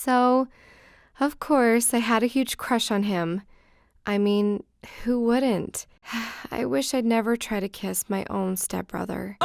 So, of course, I had a huge crush on him. I mean, who wouldn't? I wish I'd never try to kiss my own stepbrother.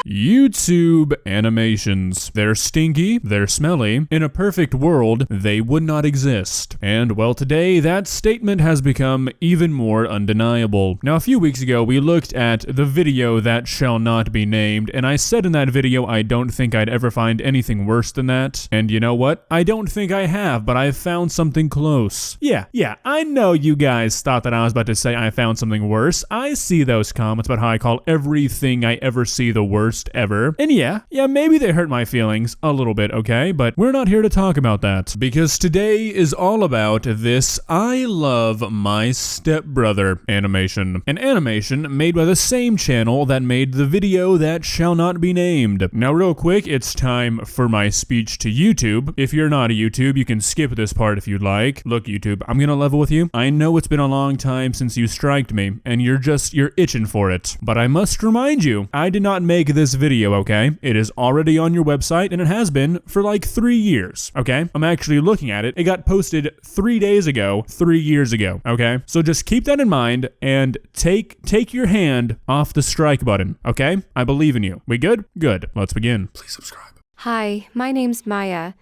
YouTube animations. They're stinky, they're smelly. In a perfect world, they would not exist. And well, today, that statement has become even more undeniable. Now, a few weeks ago, we looked at the video that shall not be named, and I said in that video I don't think I'd ever find anything worse than that. And you know what? I don't think I have, but I've found something close. Yeah, I know you guys thought that I was about to say I found something worse. I see those comments about how I call everything I ever see the worst ever. And yeah, maybe they hurt my feelings a little bit, okay? But we're not here to talk about that. Because today is all about this I Love My Stepbrother animation. An animation made by the same channel that made the video that shall not be named. Now real quick, it's time for my speech to YouTube. If you're not a YouTube, you can skip this part if you'd like. Look, YouTube, I'm gonna level with you. I know it's been a long time since you striked me, and you're itching for it. But I must remind you, I did not make this video, okay? It is already on your website, and it has been for like 3 years, okay? I'm actually looking at it. It got posted 3 days ago, 3 years ago, okay? So just keep that in mind, and take your hand off the strike button, okay? I believe in you. We good? Good. Let's begin. Please subscribe. Hi, my name's Maya,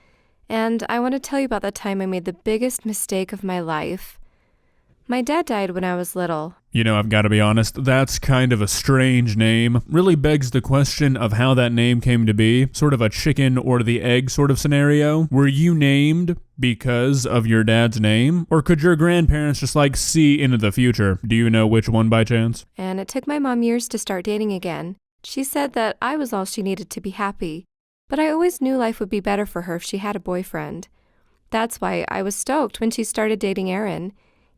and I want to tell you about the time I made the biggest mistake of my life. My dad died when I was little. You know, I've got to be honest, that's kind of a strange name. Really begs the question of how that name came to be. Sort of a chicken or the egg sort of scenario. Were you named because of your dad's name? Or could your grandparents just like see into the future? Do you know which one by chance? And it took my mom years to start dating again. She said that I was all she needed to be happy. But I always knew life would be better for her if she had a boyfriend. That's why I was stoked when she started dating Aaron.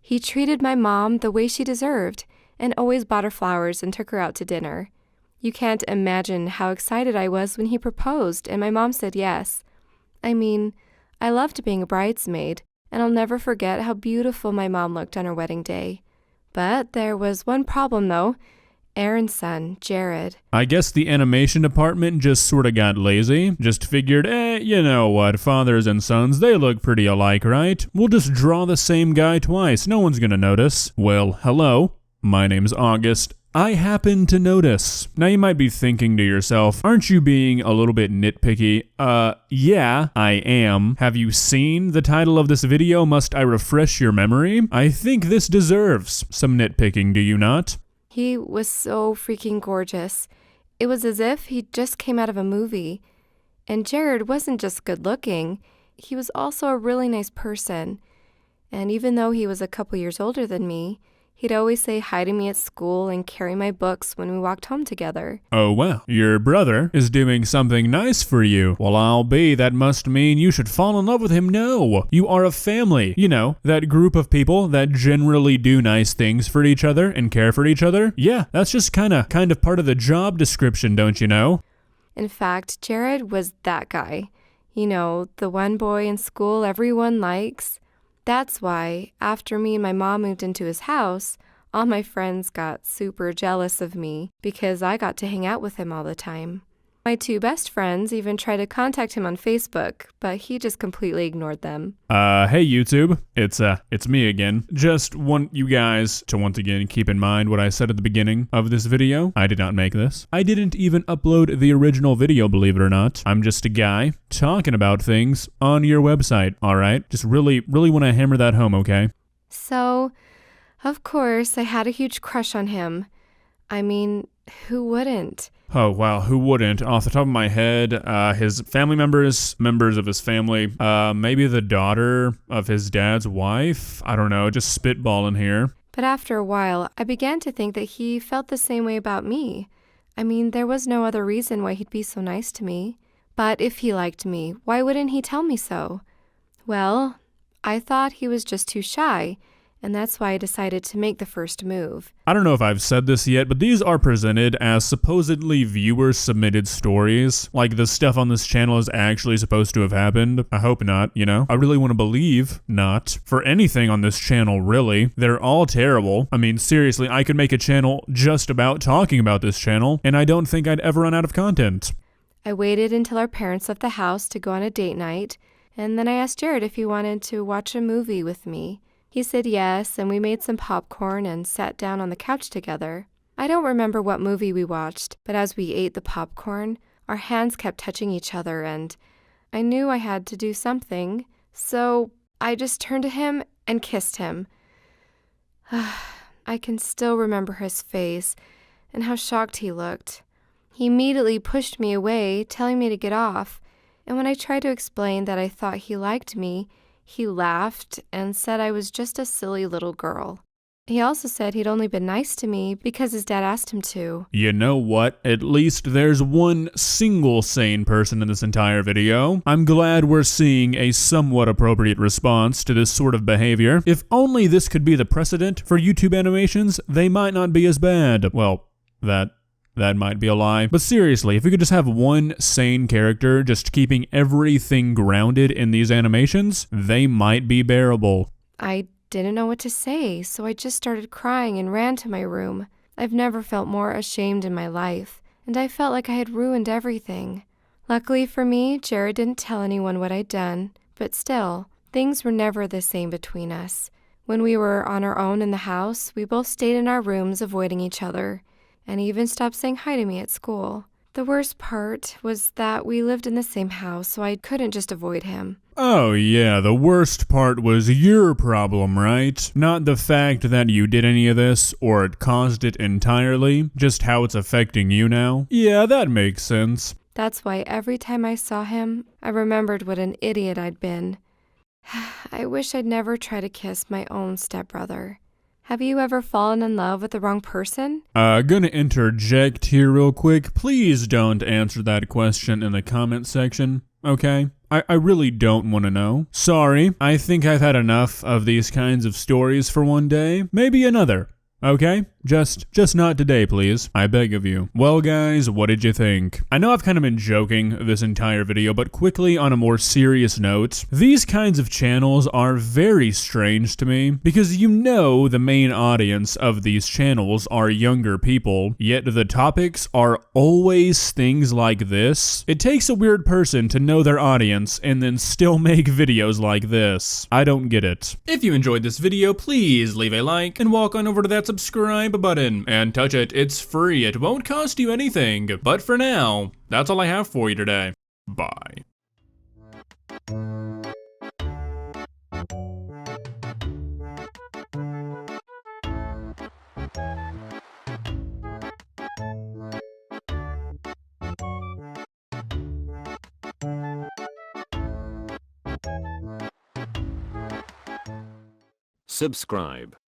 He treated my mom the way she deserved and always bought her flowers and took her out to dinner. You can't imagine how excited I was when he proposed and my mom said yes. I mean, I loved being a bridesmaid, and I'll never forget how beautiful my mom looked on her wedding day. But there was one problem though. Aaron's son, Jared. I guess the animation department just sort of got lazy. Just figured, you know what, fathers and sons, they look pretty alike, right? We'll just draw the same guy twice, no one's gonna notice. Well, hello, my name's August. I happen to notice. Now you might be thinking to yourself, aren't you being a little bit nitpicky? Yeah, I am. Have you seen the title of this video? Must I refresh your memory? I think this deserves some nitpicking, do you not? He was so freaking gorgeous. It was as if he just came out of a movie. And Jared wasn't just good looking, he was also a really nice person. And even though he was a couple years older than me, he'd always say hi to me at school and carry my books when we walked home together. Oh wow, your brother is doing something nice for you. Well, I'll be, that must mean you should fall in love with him. No, you are a family. You know, that group of people that generally do nice things for each other and care for each other. Yeah, that's just kind of part of the job description, don't you know? In fact, Jared was that guy. You know, the one boy in school everyone likes. That's why, after me and my mom moved into his house, all my friends got super jealous of me because I got to hang out with him all the time. My 2 best friends even tried to contact him on Facebook, but he just completely ignored them. Hey YouTube, it's me again. Just want you guys to once again keep in mind what I said at the beginning of this video. I did not make this. I didn't even upload the original video, believe it or not. I'm just a guy talking about things on your website, alright? Just really want to hammer that home, okay? So, of course, I had a huge crush on him. I mean, who wouldn't? Oh, wow, who wouldn't? Off the top of my head, his family members of his family, maybe the daughter of his dad's wife? I don't know, just spitballing here. But after a while, I began to think that he felt the same way about me. I mean, there was no other reason why he'd be so nice to me. But if he liked me, why wouldn't he tell me so? Well, I thought he was just too shy, and that's why I decided to make the first move. I don't know if I've said this yet, but these are presented as supposedly viewer-submitted stories. Like, the stuff on this channel is actually supposed to have happened. I hope not, you know? I really want to believe not. For anything on this channel, really. They're all terrible. I mean, seriously, I could make a channel just about talking about this channel, and I don't think I'd ever run out of content. I waited until our parents left the house to go on a date night, And then I asked Jared if he wanted to watch a movie with me. He said yes, and we made some popcorn and sat down on the couch together. I don't remember what movie we watched, but as we ate the popcorn, our hands kept touching each other, and I knew I had to do something, so I just turned to him and kissed him. I can still remember his face and how shocked he looked. He immediately pushed me away, telling me to get off, and when I tried to explain that I thought he liked me, he laughed and said I was just a silly little girl. He also said he'd only been nice to me because his dad asked him to. You know what? At least there's one single sane person in this entire video. I'm glad we're seeing a somewhat appropriate response to this sort of behavior. If only this could be the precedent for YouTube animations, they might not be as bad. Well, that might be a lie. But seriously, if we could just have one sane character just keeping everything grounded in these animations, they might be bearable. I didn't know what to say, so I just started crying and ran to my room. I've never felt more ashamed in my life, and I felt like I had ruined everything. Luckily for me, Jared didn't tell anyone what I'd done, but still, things were never the same between us. When we were on our own in the house, we both stayed in our rooms avoiding each other, and he even stopped saying hi to me at school. The worst part was that we lived in the same house, so I couldn't just avoid him. Oh yeah, the worst part was your problem, right? Not the fact that you did any of this, or it caused it entirely, just how it's affecting you now. Yeah, that makes sense. That's why every time I saw him, I remembered what an idiot I'd been. I wish I'd never tried to kiss my own stepbrother. Have you ever fallen in love with the wrong person? Gonna interject here real quick. Please don't answer that question in the comment section, okay? I really don't want to know. Sorry, I think I've had enough of these kinds of stories for one day. Maybe another. Okay? Just not today, please. I beg of you. Well, guys, what did you think? I know I've kind of been joking this entire video, but quickly on a more serious note, these kinds of channels are very strange to me because you know the main audience of these channels are younger people, yet the topics are always things like this. It takes a weird person to know their audience and then still make videos like this. I don't get it. If you enjoyed this video, please leave a like and walk on over to that subscribe button and touch it. It's free. It won't cost you anything. But for now, that's all I have for you today. Bye. Subscribe.